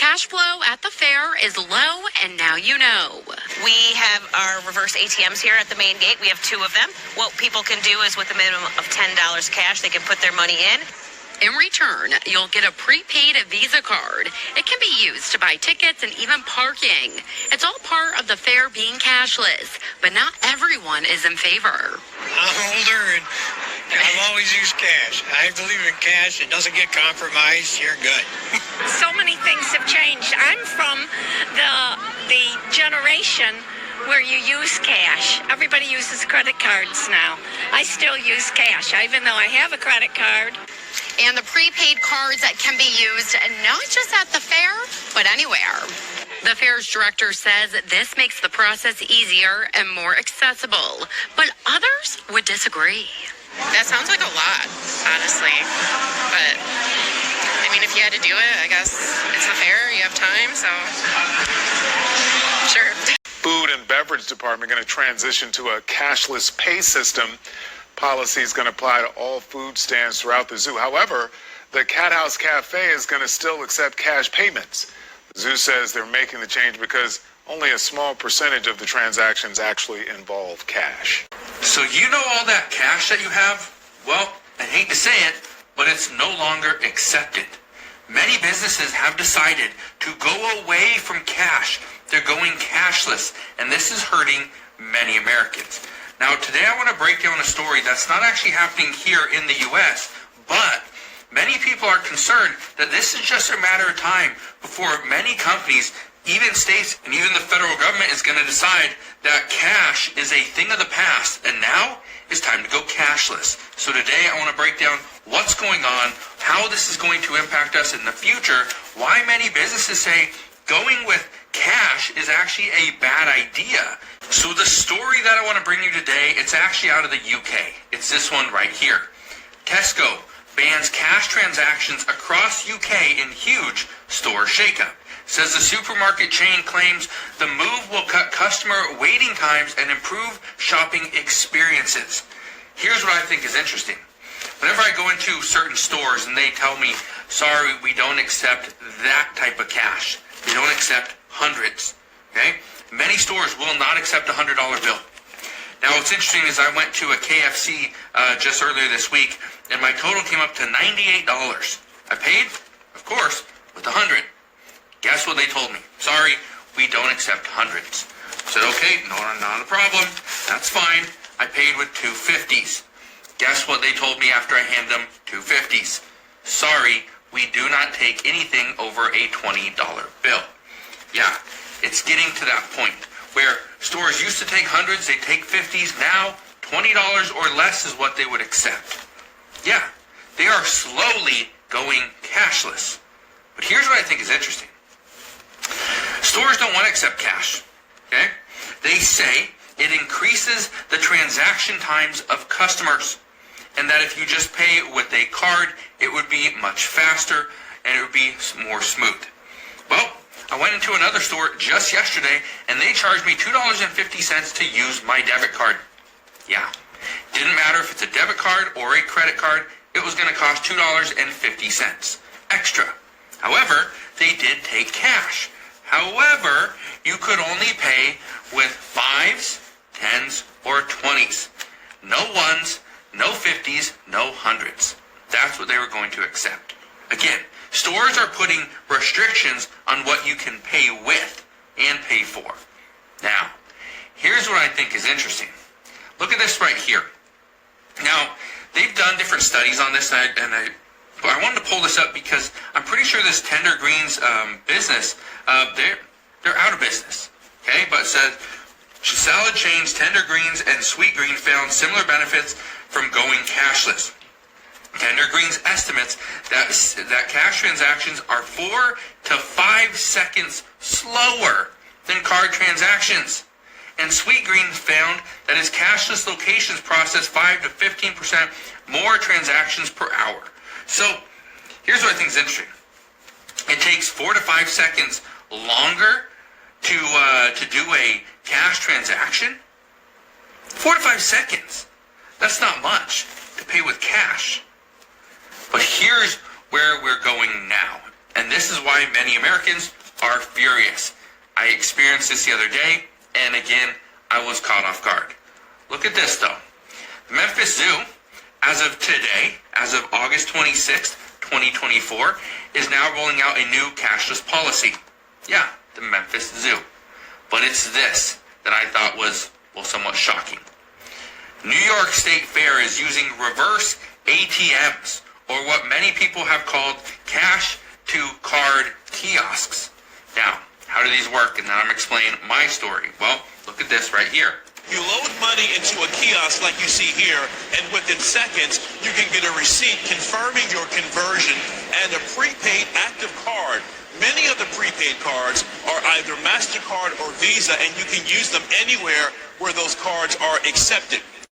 Cash flow at the fair is low, and now you know. We have our reverse ATMs here at the main gate. We have 2 of them. What people can do is with a minimum of $10 cash, they can put their money in. In return, you'll get a prepaid Visa card. It can be used to buy tickets and even parking. It's all part of the fair being cashless, but not everyone is in favor. I'm older and I've always used cash. I believe in cash. It doesn't get compromised. You're good. So many things have changed. I'm from the generation where you use cash. Everybody uses credit cards now. I still use cash, even though I have a credit card. And the prepaid cards that can be used not just at the fair, but anywhere. The fair's director says this makes the process easier and more accessible, but others would disagree. That sounds like a lot, honestly. But, I mean, if you had to do it, I guess it's the fair, you have time, so sure. Food and Beverage Department going to transition to a cashless pay system. Policy is going to apply to all food stands throughout the zoo. However, the Cat House Cafe is going to still accept cash payments. The zoo says they're making the change because only a small percentage of the transactions actually involve cash. So you know all that cash that you have? Well, I hate to say it, but it's no longer accepted. Many businesses have decided to go away from cash. They're going cashless, and this is hurting many Americans. Now, today I want to break down a story that's not actually happening here in the U.S., but many people are concerned that this is just a matter of time before many companies, even states, and even the federal government is going to decide that cash is a thing of the past, and now it's time to go cashless. So today I want to break down what's going on, how this is going to impact us in the future, why many businesses say going with cash is actually a bad idea. So the story that I want to bring you today, it's actually out of the UK. It's this one right here. Tesco bans cash transactions across UK in huge store shakeup. Says the supermarket chain claims the move will cut customer waiting times and improve shopping experiences. Here's what I think is interesting. Whenever I go into certain stores and they tell me, sorry, we don't accept that type of cash. We don't accept hundreds. Okay? Many stores will not accept a $100 bill. Now, what's interesting is I went to a KFC just earlier this week, and my total came up to $98. I paid, of course, with $100. Guess what they told me? Sorry, we don't accept hundreds. I said, okay, no, not a problem. That's fine. I paid with $250s. Guess what they told me after I handed them $250s? Sorry, we do not take anything over a $20 bill. Yeah, it's getting to that point where stores used to take hundreds, they take 50s. Now, $20 or less is what they would accept. Yeah, they are slowly going cashless. But here's what I think is interesting. Stores don't want to accept cash, okay? They say it increases the transaction times of customers, and that if you just pay with a card, it would be much faster and it would be more smooth. Well, I went into another store just yesterday and they charged me $2.50 to use my debit card. Yeah, didn't matter if it's a debit card or a credit card, it was going to cost $2.50 extra. However, they did take cash. However, you could only pay with 5s, 10s, or 20s. No 1s, no 50s, no 100s. That's what they were going to accept. Again, stores are putting restrictions on what you can pay with and pay for. Now, here's what I think is interesting. Look at this right here. Now, they've done different studies on this, and I wanted to pull this up because I'm pretty sure this Tender Greens business, they're out of business. Okay, but it says salad chains Tender Greens and Sweet Green found similar benefits from going cashless. Tender Greens estimates that cash transactions are 4 to 5 seconds slower than card transactions. And Sweet Green found that its cashless locations process 5 to 15% more transactions per hour. So, here's what I think is interesting. It takes 4 to 5 seconds longer to do a cash transaction. 4 to 5 seconds. That's not much to pay with cash. But here's where we're going now. And this is why many Americans are furious. I experienced this the other day, and again, I was caught off guard. Look at this, though. The Memphis Zoo, as of today, as of August 26th, 2024, is now rolling out a new cashless policy. Yeah, the Memphis Zoo. But it's this that I thought was, well, somewhat shocking. New York State Fair is using reverse ATMs, or what many people have called cash-to-card kiosks. Now, how do these work? And then I'm explaining my story. Well, look at this right here. You load money into a kiosk like you see here, and within seconds, you can get a receipt confirming your conversion and a prepaid active card. Many of the prepaid cards are either MasterCard or Visa, and you can use them anywhere where those cards are accepted.